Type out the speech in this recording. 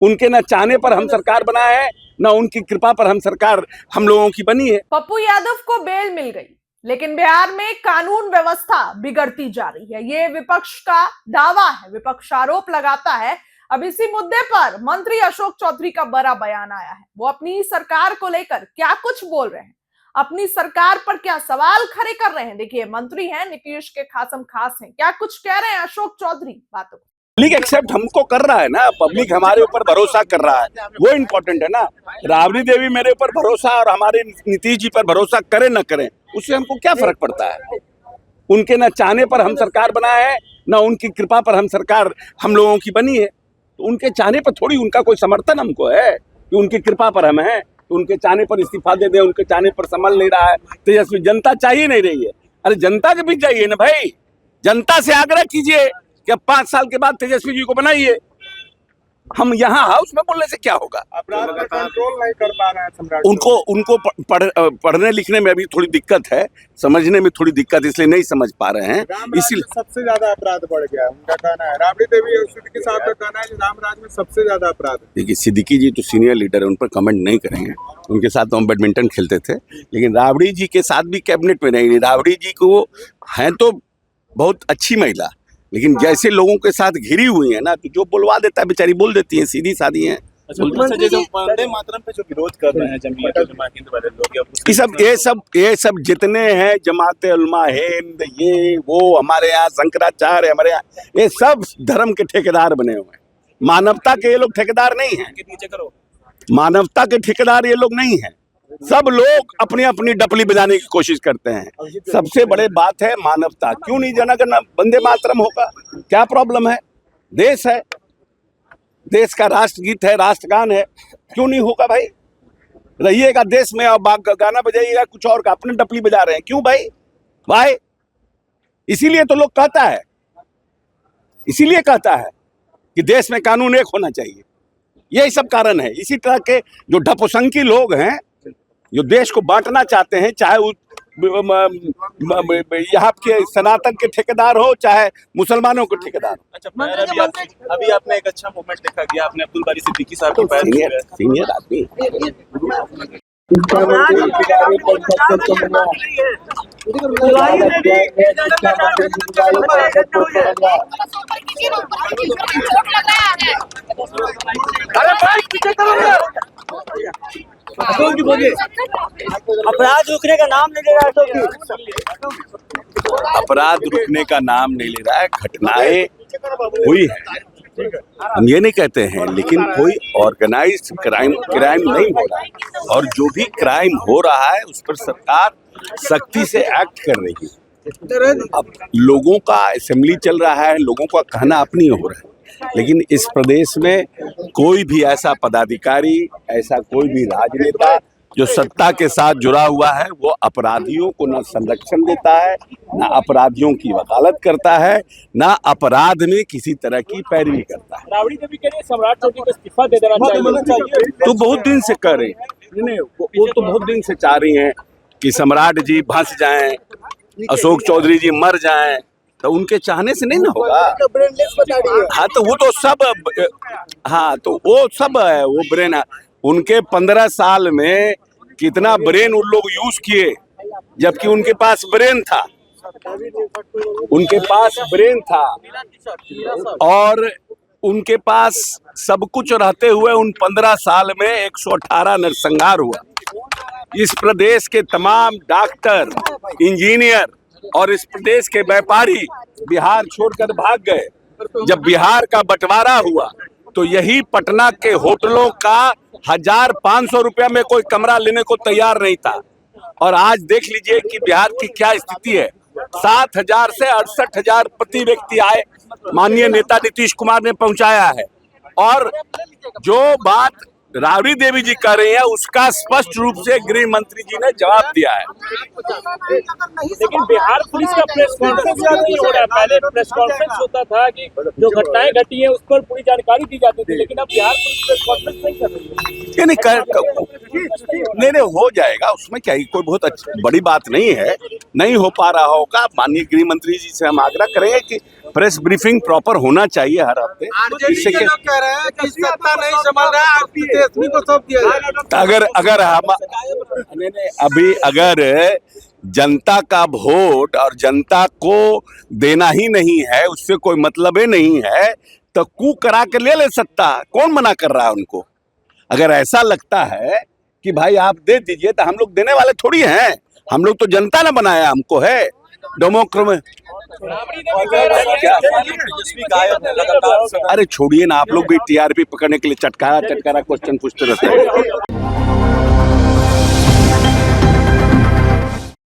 उनके न चाहने पर हम सरकार बनाए हैं, न उनकी कृपा पर हम सरकार हम लोगों की बनी है। पप्पू यादव को बेल मिल गई, लेकिन बिहार में कानून व्यवस्था बिगड़ती जा रही है, ये विपक्ष का दावा है। विपक्ष आरोप लगाता है। अब इसी मुद्दे पर मंत्री अशोक चौधरी का बड़ा बयान आया है। वो अपनी सरकार को लेकर क्या कुछ बोल रहे हैं, अपनी सरकार पर क्या सवाल खड़े कर रहे हैं। देखिए, मंत्री हैं, नीतीश के खासम खास हैं, क्या कुछ कह रहे हैं अशोक चौधरी। बातों पब्लिक एक्सेप्ट हमको कर रहा है ना, पब्लिक हमारे ऊपर भरोसा कर रहा है, वो इम्पोर्टेंट है ना। राबड़ी देवी मेरे ऊपर भरोसा और हमारे नीतीश जी पर भरोसा करें न करें, उससे हमको क्या फर्क पड़ता है। उनके न चाहने पर हम सरकार बनाए हैं, न उनकी कृपा पर हम सरकार हम लोगों की बनी है। तो उनके चाहने पर थोड़ी उनका कोई समर्थन हमको है कि उनकी कृपा पर हम हैं, तो उनके चाहने पर इस्तीफा दे दें, उनके चाहने पर संभल नहीं रहा है। तेजस्वी जनता चाहिए नहीं रही है। अरे जनता के बीच जाइए ना भाई, जनता से आग्रह कीजिए कि अब 5 साल के बाद तेजस्वी जी को बनाइए। हम यहाँ हाउस में बोलने से क्या होगा। अपराध पर कंट्रोल नहीं कर पा रहे हैं सम्राट। उनको पढ़ने लिखने में अभी थोड़ी दिक्कत है, समझने में थोड़ी दिक्कत, इसलिए नहीं समझ पा रहे हैं। इसलिए सबसे ज्यादा अपराध बढ़ गया है, उनका कहना है। राबड़ी देवी और सिद्दीकी साहब का कहना है कि रामराज में सबसे ज्यादा अपराध है। देखिए, सिद्दीकी जी तो सीनियर लीडर है, उन पर कमेंट नहीं करेंगे। उनके साथ तो हम बैडमिंटन खेलते थे, लेकिन राबड़ी जी के साथ भी कैबिनेट में नहीं। राबड़ी जी को हैं तो बहुत अच्छी महिला, लेकिन जैसे लोगों के साथ घिरी हुई है ना, तो जो बुलवा देता है बेचारी बोल देती है, सीधी सादी है। वंदे मातरम पे जो विरोध कर रहे हैं जमीयत उलमा हिंद वाले लोग, ये सब जितने हैं जमाते उलमा हिंद, ये वो हमारे यहाँ शंकराचार्य, हमारे यहाँ ये सब धर्म के ठेकेदार बने हुए हैं। मानवता के ये लोग ठेकेदार नहीं हैं। नीचे करो, मानवता के ठेकेदार ये लोग नहीं हैं। सब लोग अपनी अपनी डपली बजाने की कोशिश करते हैं। सबसे बड़े बात है मानवता। क्यों नहीं जनगण वंदे मातरम होगा, क्या प्रॉब्लम है। देश है, देश का राष्ट्रगीत है, राष्ट्रगान है, क्यों नहीं होगा भाई। रहिएगा देश में और गाना बजाइएगा कुछ और का, अपने डपली बजा रहे हैं, क्यों भाई। इसीलिए तो लोग कहता है, इसीलिए कहता है कि देश में कानून एक होना चाहिए। यही सब कारण है। इसी तरह के जो ढपोसंकी लोग हैं, जो देश को बांटना चाहते हैं, चाहे यहाँ के सनातन के ठेकेदार हो, चाहे मुसलमानों के ठेकेदार हो। अच्छा, अभी आपने एक अच्छा मूवमेंट देखा गया, आपने अब्दुल बारी सिद्दीकी साहब के पैर सीनियर आदमी। अपराध रुकने का नाम नहीं ले रहा है। अपराध रुकने का नाम नहीं ले रहा है। घटनाएं हुई है, हम ये नहीं कहते हैं, लेकिन कोई ऑर्गेनाइज्ड क्राइम नहीं हो रहा है। और जो भी क्राइम हो रहा है उस पर सरकार सख्ती से एक्ट कर रही है। अब लोगों का असेंबली चल रहा है, लोगों का कहना अपनी हो रहा है, लेकिन इस प्रदेश में कोई भी ऐसा पदाधिकारी, ऐसा कोई भी राजनेता जो सत्ता के साथ जुड़ा हुआ है, वो अपराधियों को न संरक्षण देता है, न अपराधियों की वकालत करता है, न अपराध में किसी तरह की पैरवी करता है। राबड़ी देवी के लिए सम्राट चौधरी को इस्तीफा दे देना चाहिए, तो बहुत दिन से कह रहे हैं। वो तो बहुत दिन से चाह रही हैं कि सम्राट जी भंस जाएं, अशोक चौधरी जी मर जाएं, तो उनके चाहने से नहीं ना होगा। हाँ, तो वो तो सब, हाँ तो वो सब है, वो ब्रेन है। उनके 15 साल में कितना ब्रेन उन लोग यूज किए, जबकि उनके पास ब्रेन था, उनके पास ब्रेन था और उनके पास सब कुछ रहते हुए उन 15 साल में 118 नरसंहार हुआ। इस प्रदेश के तमाम डॉक्टर, इंजीनियर और इस प्रदेश के व्यापारी बिहार छोड़कर भाग गए। जब बिहार का बंटवारा हुआ तो यही पटना के होटलों का 1500 रुपया में कोई कमरा लेने को तैयार नहीं था। और आज देख लीजिए कि बिहार की क्या स्थिति है। 7,000 से 68,000 प्रति व्यक्ति आए माननीय नेता नीतीश कुमार ने पहुंचाया है। और जो बात राबड़ी देवी जी कह रही है उसका स्पष्ट रूप से गृह मंत्री जी ने जवाब दिया है। लेकिन बिहार पुलिस का प्रेस कॉन्फ्रेंस नहीं हो रहा है। पहले प्रेस कॉन्फ्रेंस होता था कि जो घटनाएं घटी हैं उस पर पूरी जानकारी दी जाती थी, लेकिन अब बिहार पुलिस प्रेस कॉन्फ्रेंस नहीं कर रही है। नहीं हो जाएगा, उसमें क्या कोई बहुत बड़ी बात नहीं है। नहीं हो पा रहा होगा, माननीय गृह मंत्री जी से हम आग्रह करेंगे कि प्रेस ब्रीफिंग प्रॉपर होना चाहिए हर हफ्ते। आरजेडी जिससे के कि लोग कह रहे हैं कि सत्ता नहीं संभाल रहा है, आपकी तेजस्वी को सौंप दिया जाए। अगर हम अभी अगर जनता का वोट और जनता को देना ही नहीं है, उससे कोई मतलब ही नहीं है, तो कू करा के ले सत्ता। कौन मना कर रहा है उनको? अगर ऐसा लगता है कि भाई आप दे दीजिए, तो हम लोग देने वाले थोड़ी हैं। हम लोग तो जनता ने बनाया हमको है डेमोक्रेसी। अरे छोड़िए ना, आप लोग भी टीआरपी पकड़ने के लिए चटकारा क्वेश्चन पूछते रहते हैं।